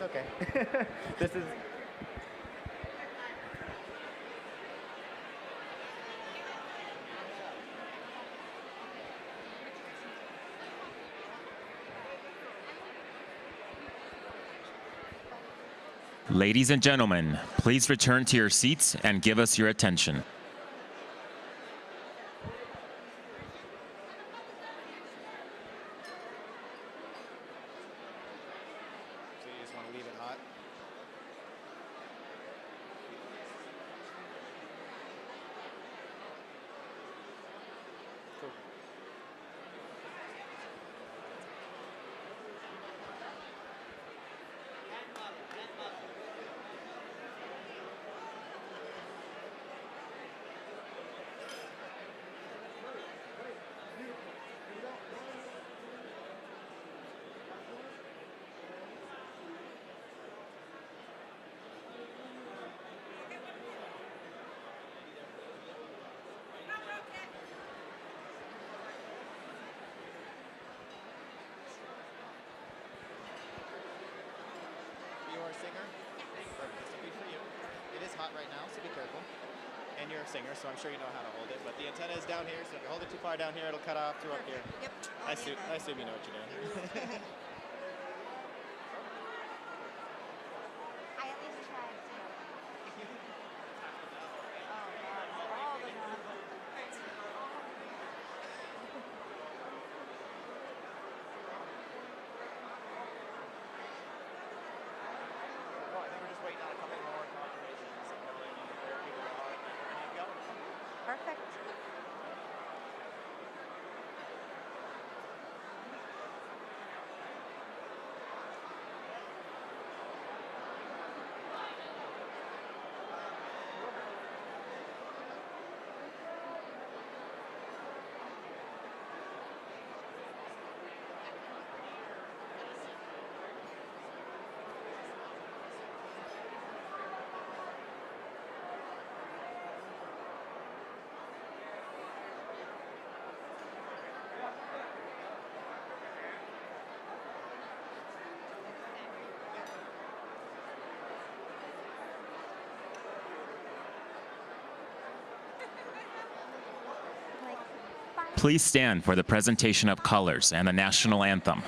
It's okay. This is. Ladies and gentlemen, please return to your seats and give us your attention. So you just want to leave it hot? Cool. You are a singer? Perfect. This will be for you. It is hot right now, so be careful. And you're a singer, so I'm sure you know how to hold it. But the antenna is down here, so if you hold it too far down here, it'll cut off to up here. Yep. I assume you know what you're doing. I at least tried to. Oh, God. All the time. Oh, I think we're just waiting on a couple more confirmations. Where people are. Ready to go? Perfect. Please stand for the presentation of colors and the national anthem.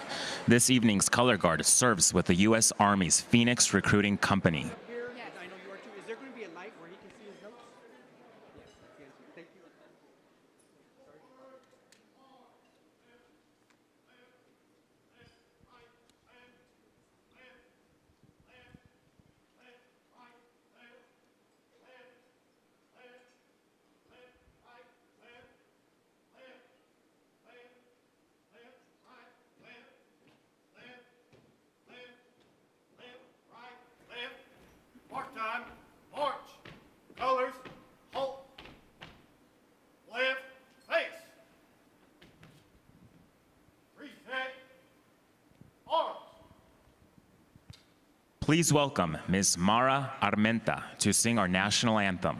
This evening's color guard serves with the U.S. Army's Phoenix Recruiting Company. Here, yes. I know you are too. Is there going to be a light where he can see his notes? Yes, that's the answer. Thank you. Mark time, march, colors, halt, left, face, reset, arms. Please welcome Ms. Mara Armenta to sing our national anthem.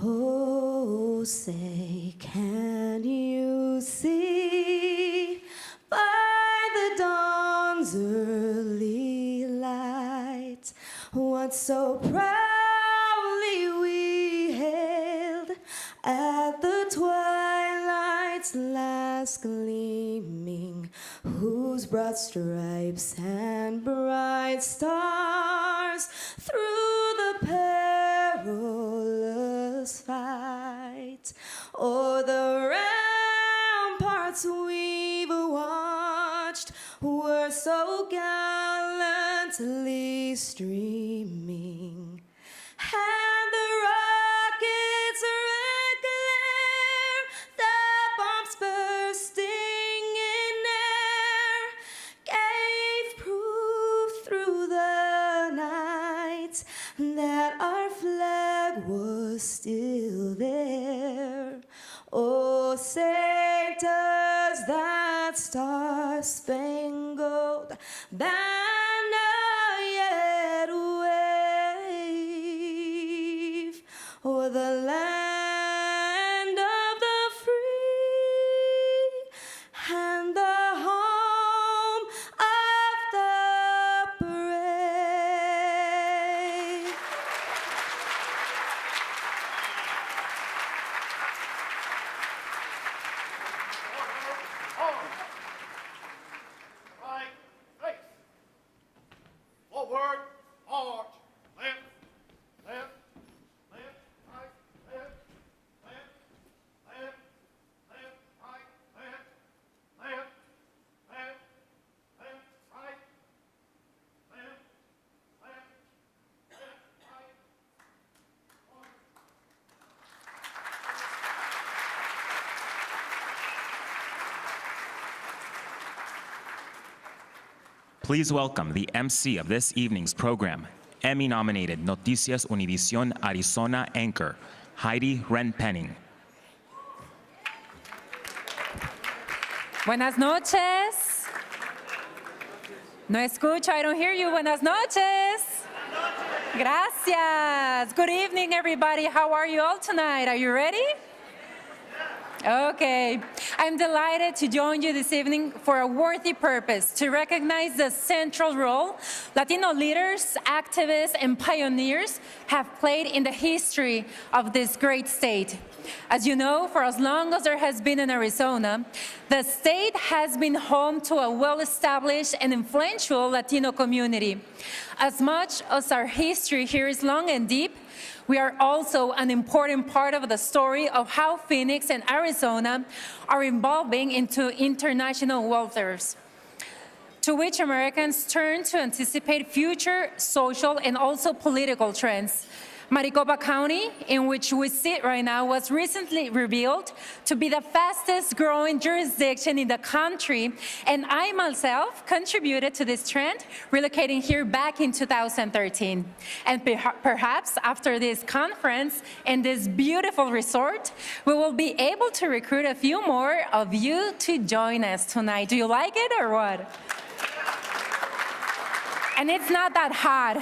Oh, say, can you see by the dawn's early light what so proudly we hailed at the twilight's last gleaming, whose broad stripes and bright stars through the perilous fight o'er the ramparts we've watched were so gallantly streaming, and the rocket's red glare, the bombs bursting in air, gave proof through the night that our flag was still there. Oh, say does that star-spangled banner yet wave o'er the land of the free and the home Please welcome the MC of this evening's program, Emmy-nominated Noticias Univision Arizona anchor, Heidi Renpenning. Buenas noches. No escucho, I don't hear you. Buenas noches. Gracias. Good evening, everybody. How are you all tonight? Are you ready? Okay. I'm delighted to join you this evening for a worthy purpose, to recognize the central role Latino leaders, activists, and pioneers have played in the history of this great state. As you know, for as long as there has been in Arizona, the state has been home to a well-established and influential Latino community. As much as our history here is long and deep, we are also an important part of the story of how Phoenix and Arizona are evolving into international waters, to which Americans turn to anticipate future social and also political trends. Maricopa County, in which we sit right now, was recently revealed to be the fastest growing jurisdiction in the country, and I myself contributed to this trend, relocating here back in 2013. And perhaps after this conference and this beautiful resort, we will be able to recruit a few more of you to join us tonight. Do you like it or what? And it's not that hot.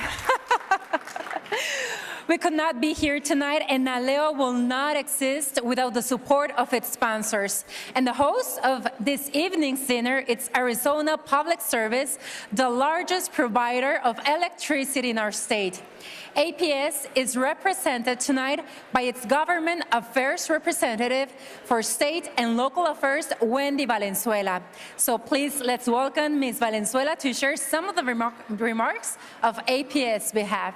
We could not be here tonight, and NALEO will not exist without the support of its sponsors. And the host of this evening's dinner, it's Arizona Public Service, the largest provider of electricity in our state. APS is represented tonight by its government affairs representative for state and local affairs, Wendy Valenzuela. So please, let's welcome Ms. Valenzuela to share some of the remarks of APS behalf.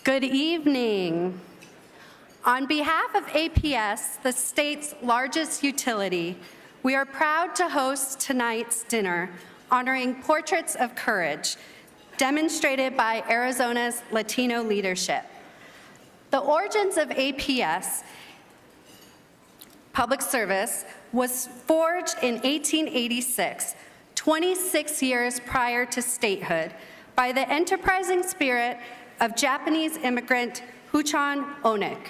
Good evening. On behalf of APS, the state's largest utility, we are proud to host tonight's dinner honoring portraits of courage demonstrated by Arizona's Latino leadership. The origins of APS, Public Service, was forged in 1886, 26 years prior to statehood, by the enterprising spirit of Japanese immigrant Huchan Onik.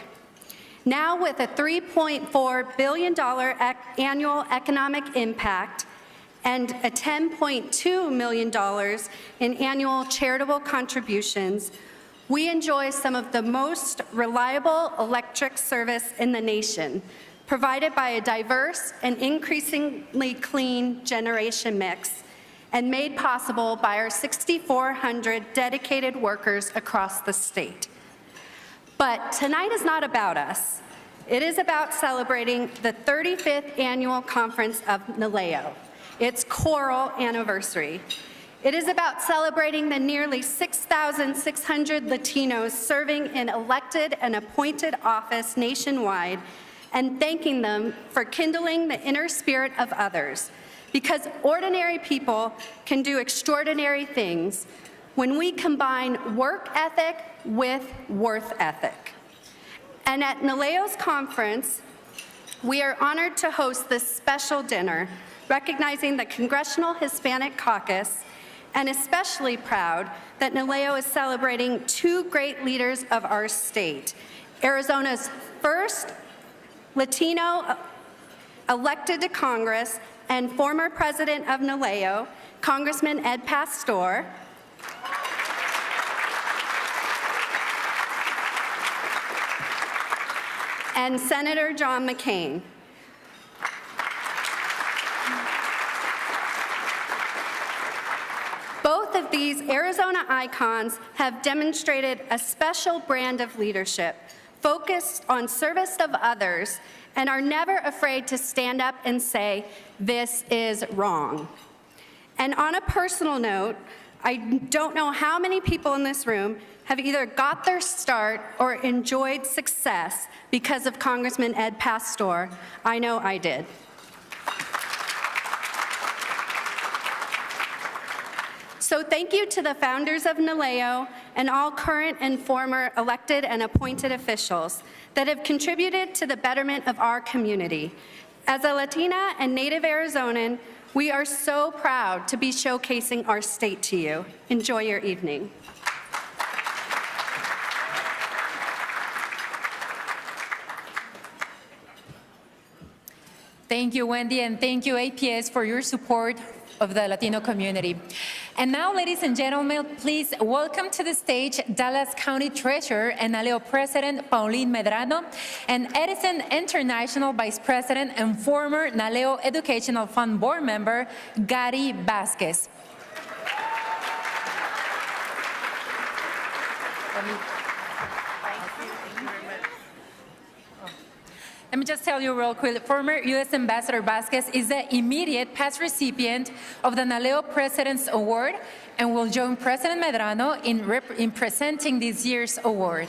Now with a $3.4 billion annual economic impact and a $10.2 million in annual charitable contributions, we enjoy some of the most reliable electric service in the nation, provided by a diverse and increasingly clean generation mix, and made possible by our 6,400 dedicated workers across the state. But tonight is not about us. It is about celebrating the 35th annual conference of NALEO, its choral anniversary. It is about celebrating the nearly 6,600 Latinos serving in elected and appointed office nationwide, and thanking them for kindling the inner spirit of others, because ordinary people can do extraordinary things when we combine work ethic with worth ethic. And at NALEO's conference, we are honored to host this special dinner, recognizing the Congressional Hispanic Caucus, and especially proud that NALEO is celebrating two great leaders of our state, Arizona's first Latino elected to Congress and former president of NALEO, Congressman Ed Pastor, and Senator John McCain. Both of these Arizona icons have demonstrated a special brand of leadership, focused on service of others, and are never afraid to stand up and say, "This is wrong." And on a personal note, I don't know how many people in this room have either got their start or enjoyed success because of Congressman Ed Pastor. I know I did. So thank you to the founders of NALEO and all current and former elected and appointed officials that have contributed to the betterment of our community. As a Latina and Native Arizonan, we are so proud to be showcasing our state to you. Enjoy your evening. Thank you, Wendy, and thank you, APS, for your support of the Latino community. And now, ladies and gentlemen, please welcome to the stage Dallas County Treasurer and NALEO President Pauline Medrano and Edison International Vice President and former NALEO Educational Fund Board Member Gary Vasquez. Let me just tell you real quick, former U.S. Ambassador Vasquez is the immediate past recipient of the NALEO President's Award and will join President Medrano in presenting this year's award.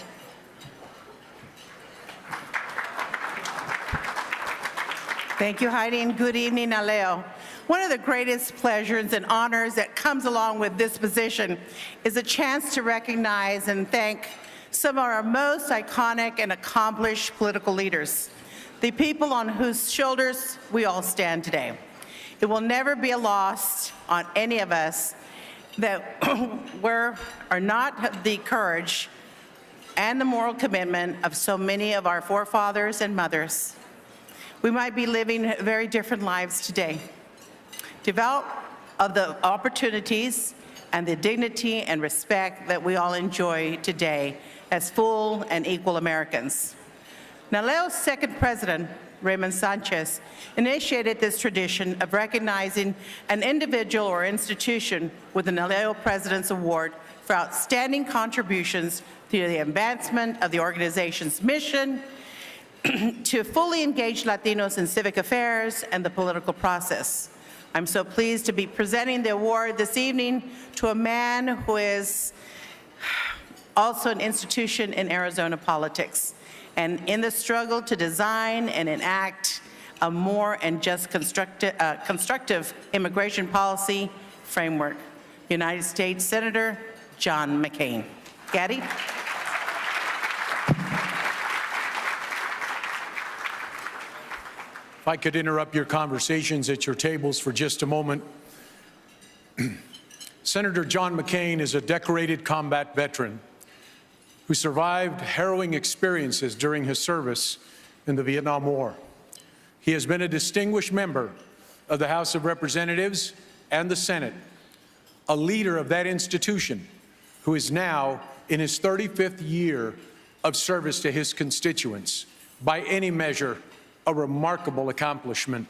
Thank you, Heidi, and good evening, NALEO. One of the greatest pleasures and honors that comes along with this position is a chance to recognize and thank some of our most iconic and accomplished political leaders, the people on whose shoulders we all stand today. It will never be a loss on any of us that are not have the courage and the moral commitment of so many of our forefathers and mothers. We might be living very different lives today. Develop of the opportunities and the dignity and respect that we all enjoy today as full and equal Americans. NALEO's second president, Raymond Sanchez, initiated this tradition of recognizing an individual or institution with the NALEO President's Award for outstanding contributions to the advancement of the organization's mission to fully engage Latinos in civic affairs and the political process. I'm so pleased to be presenting the award this evening to a man who is also an institution in Arizona politics, and in the struggle to design and enact a more and just constructive immigration policy framework, United States Senator John McCain. Gaddy? If I could interrupt your conversations at your tables for just a moment. Senator John McCain is a decorated combat veteran who survived harrowing experiences during his service in the Vietnam War. He has been a distinguished member of the House of Representatives and the Senate, a leader of that institution who is now in his 35th year of service to his constituents. By any measure, a remarkable accomplishment.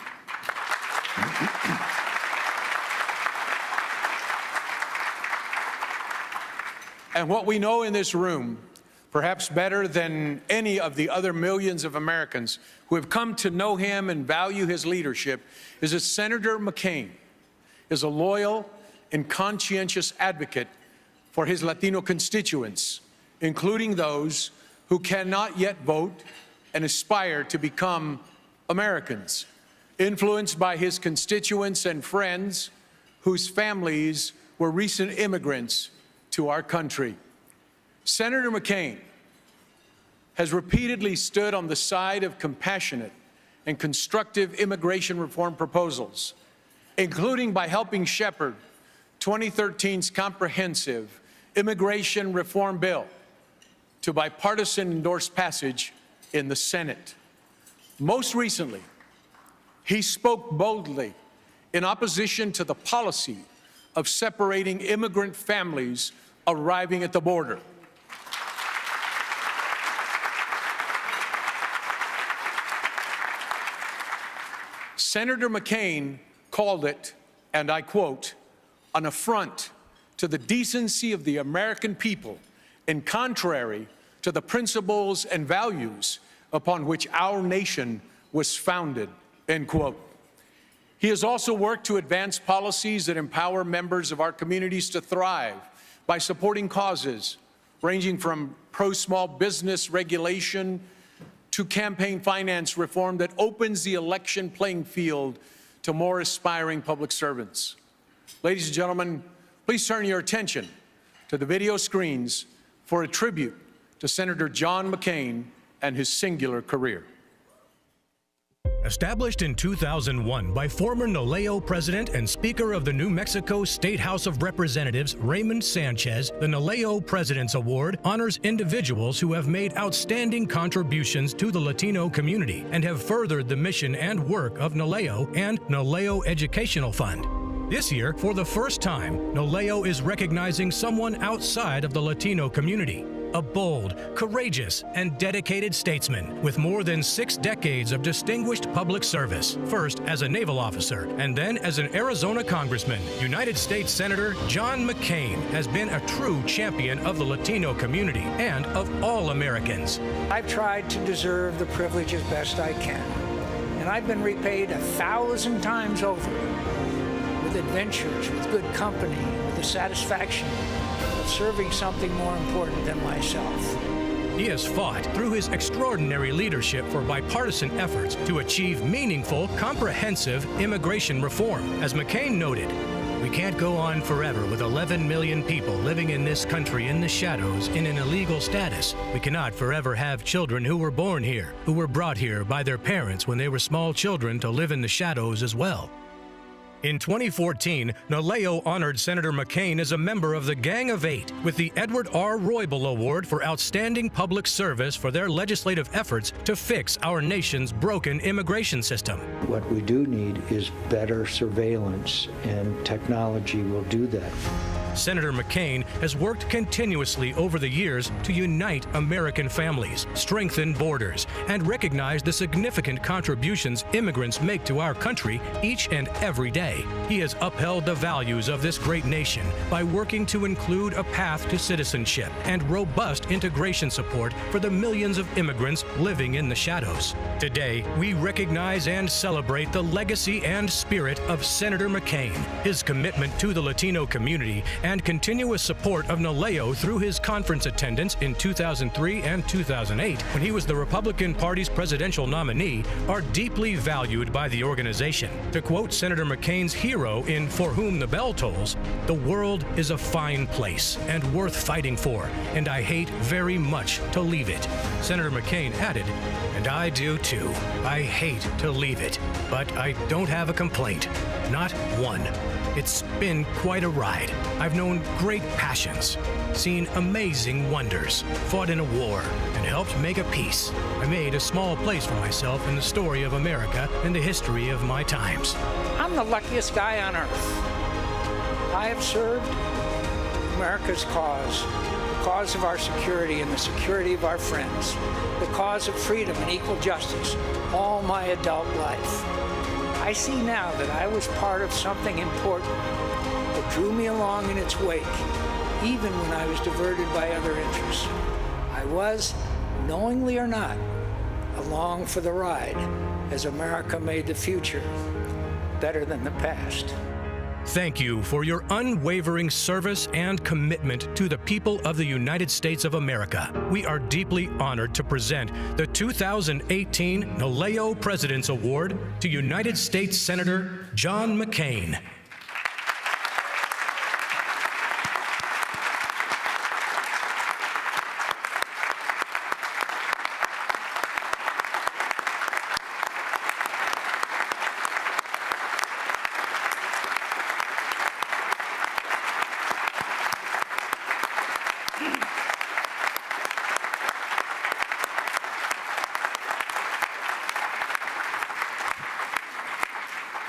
And what we know in this room, perhaps better than any of the other millions of Americans who have come to know him and value his leadership, is that Senator McCain is a loyal and conscientious advocate for his Latino constituents, including those who cannot yet vote and aspire to become Americans, influenced by his constituents and friends whose families were recent immigrants to our country. Senator McCain has repeatedly stood on the side of compassionate and constructive immigration reform proposals, including by helping shepherd 2013's comprehensive immigration reform bill to bipartisan endorsed passage in the Senate. Most recently, he spoke boldly in opposition to the policy of separating immigrant families arriving at the border. Senator McCain called it, and I quote, an affront to the decency of the American people and contrary to the principles and values upon which our nation was founded, end quote. He has also worked to advance policies that empower members of our communities to thrive by supporting causes ranging from pro-small business regulation to campaign finance reform that opens the election playing field to more aspiring public servants. Ladies and gentlemen, Please turn your attention to the video screens for a tribute to Senator John McCain and his singular career. Established in 2001 by former NALEO President and Speaker of the New Mexico State House of Representatives, Raymond Sanchez, the NALEO President's Award honors individuals who have made outstanding contributions to the Latino community and have furthered the mission and work of NALEO and NALEO Educational Fund. This year, for the first time, NALEO is recognizing someone outside of the Latino community. A bold, courageous, and dedicated statesman with more than 6 decades of distinguished public service, first as a naval officer and then as an Arizona congressman. United States Senator John McCain has been a true champion of the Latino community and of all Americans. I've tried to deserve the privilege as best I can, and I've been repaid 1,000 times over with adventures, with good company, with the satisfaction of serving something more important than myself. He has fought through his extraordinary leadership for bipartisan efforts to achieve meaningful, comprehensive immigration reform. As McCain noted, we can't go on forever with 11 million people living in this country in the shadows in an illegal status. We cannot forever have children who were born here, who were brought here by their parents when they were small children to live in the shadows as well. In 2014, NALEO honored Senator McCain as a member of the Gang of Eight with the Edward R. Roybal Award for Outstanding Public Service for their legislative efforts to fix our nation's broken immigration system. What we do need is better surveillance, and technology will do that. Senator McCain has worked continuously over the years to unite American families, strengthen borders, and recognize the significant contributions immigrants make to our country each and every day. He has upheld the values of this great nation by working to include a path to citizenship and robust integration support for the millions of immigrants living in the shadows. Today, we recognize and celebrate the legacy and spirit of Senator McCain, his commitment to the Latino community, and continuous support of NALEO through his conference attendance in 2003 and 2008, when he was the Republican Party's presidential nominee, are deeply valued by the organization. To quote Senator McCain's hero in For Whom the Bell Tolls, "The world is a fine place and worth fighting for, and I hate very much to leave it." Senator McCain added, "And I do too. I hate to leave it, but I don't have a complaint. Not one. It's been quite a ride. I've known great passions, seen amazing wonders, fought in a war, and helped make a peace. I made a small place for myself in the story of America and the history of my times." I'm the luckiest guy on earth. I have served America's cause, the cause of our security and the security of our friends, the cause of freedom and equal justice, all my adult life. I see now that I was part of something important that drew me along in its wake, even when I was diverted by other interests. I was, knowingly or not, along for the ride as America made the future better than the past. Thank you for your unwavering service and commitment to the people of the United States of America. We are deeply honored to present the 2018 NALEO President's Award to United States Senator John McCain.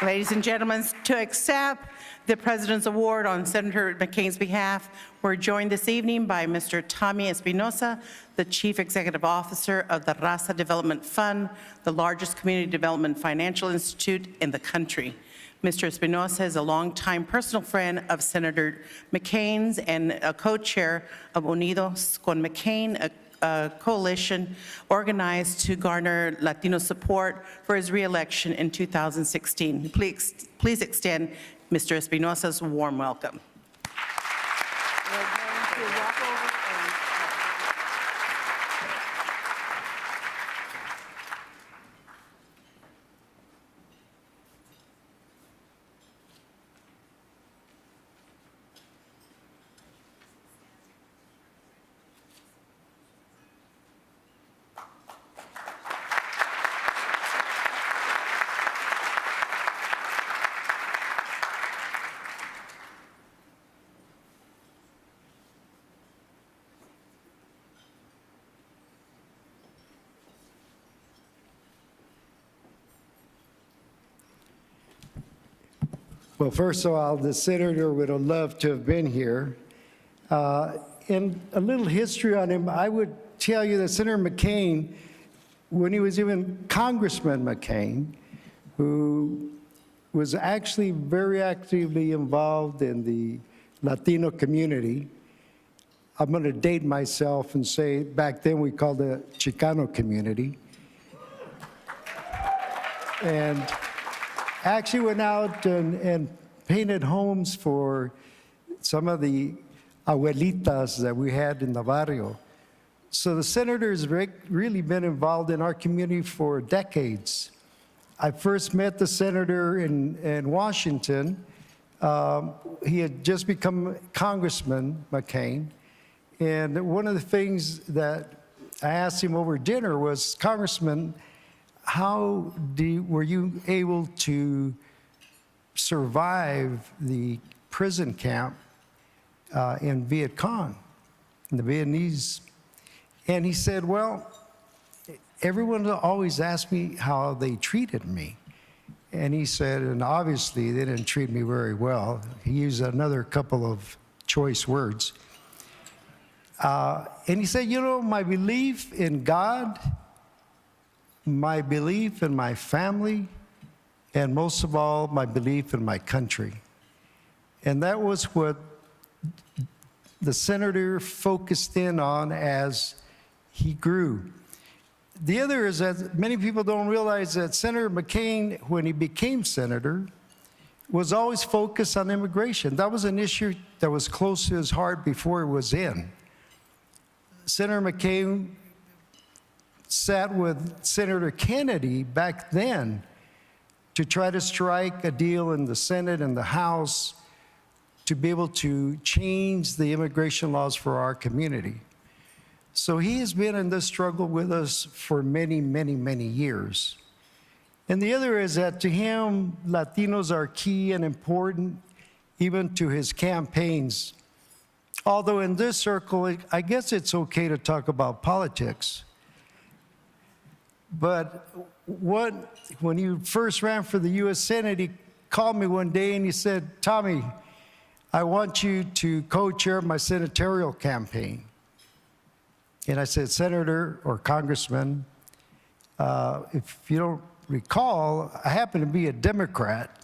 Ladies and gentlemen, to accept the President's Award on Senator McCain's behalf, we're joined this evening by Mr. Tommy Espinoza, the Chief Executive Officer of the Raza Development Fund, the largest community development financial institute in the country. Mr. Espinoza is a longtime personal friend of Senator McCain's and a co-chair of Unidos con McCain, a coalition organized to garner Latino support for his re-election in 2016. Please extend Mr. Espinoza's warm welcome. Well, first of all, the senator would have loved to have been here. And a little history on him, I would tell you that Senator McCain, when he was even Congressman McCain, who was actually very actively involved in the Latino community. I'm going to date myself and say back then we called it Chicano community. And actually went out and painted homes for some of the abuelitas that we had in the barrio. So the senator's really been involved in our community for decades. I first met the senator in Washington. He had just become Congressman McCain. And one of the things that I asked him over dinner was, Congressman, how were you able to survive the prison camp in Viet Cong, in the Vietnamese? And he said, well, everyone always asked me how they treated me. And he said, and obviously they didn't treat me very well. He used another couple of choice words. And he said, you know, my belief in God, my belief in my family, and most of all, my belief in my country. And that was what the senator focused in on as he grew. The other is that many people don't realize that Senator McCain, when he became senator, was always focused on immigration. That was an issue that was close to his heart before he was in. Senator McCain sat with Senator Kennedy back then to try to strike a deal in the Senate and the House to be able to change the immigration laws for our community. So he has been in this struggle with us for many, many, many years. And the other is that to him, Latinos are key and important, even to his campaigns. Although in this circle, I guess it's okay to talk about politics. But when you first ran for the U.S. Senate, he called me one day and he said, Tommy, I want you to co-chair my senatorial campaign. And I said, Senator or Congressman, if you don't recall, I happen to be a Democrat,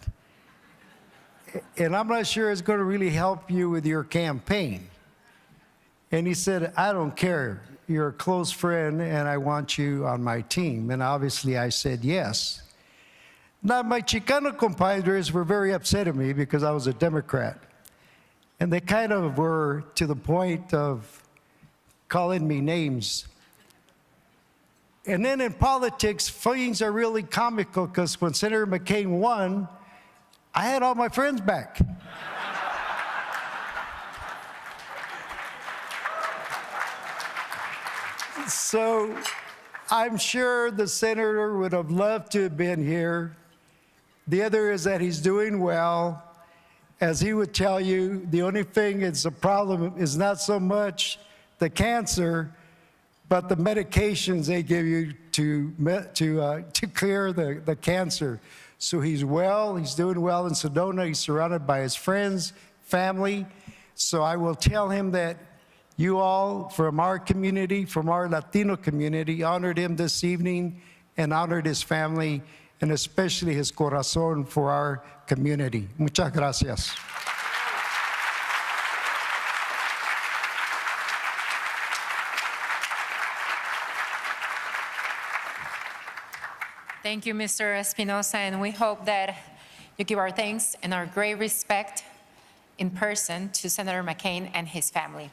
and I'm not sure it's going to really help you with your campaign. And he said, I don't care. You're a close friend, and I want you on my team. And obviously, I said yes. Now, my Chicano compadres were very upset at me because I was a Democrat. And they kind of were to the point of calling me names. And then in politics, things are really comical because when Senator McCain won, I had all my friends back. So I'm sure the senator would have loved to have been here. The other is that he's doing well. As he would tell you, the only thing that's a problem is not so much the cancer, but the medications they give you to clear the cancer. So he's well, he's doing well in Sedona. He's surrounded by his friends, family. So I will tell him that you all from our community, from our Latino community, honored him this evening and honored his family and especially his corazón for our community. Muchas gracias. Thank you, Mr. Espinoza, and we hope that you give our thanks and our great respect in person to Senator McCain and his family.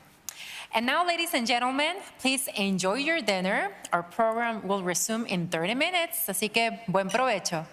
And now, ladies and gentlemen, please enjoy your dinner. Our program will resume in 30 minutes, así que buen provecho.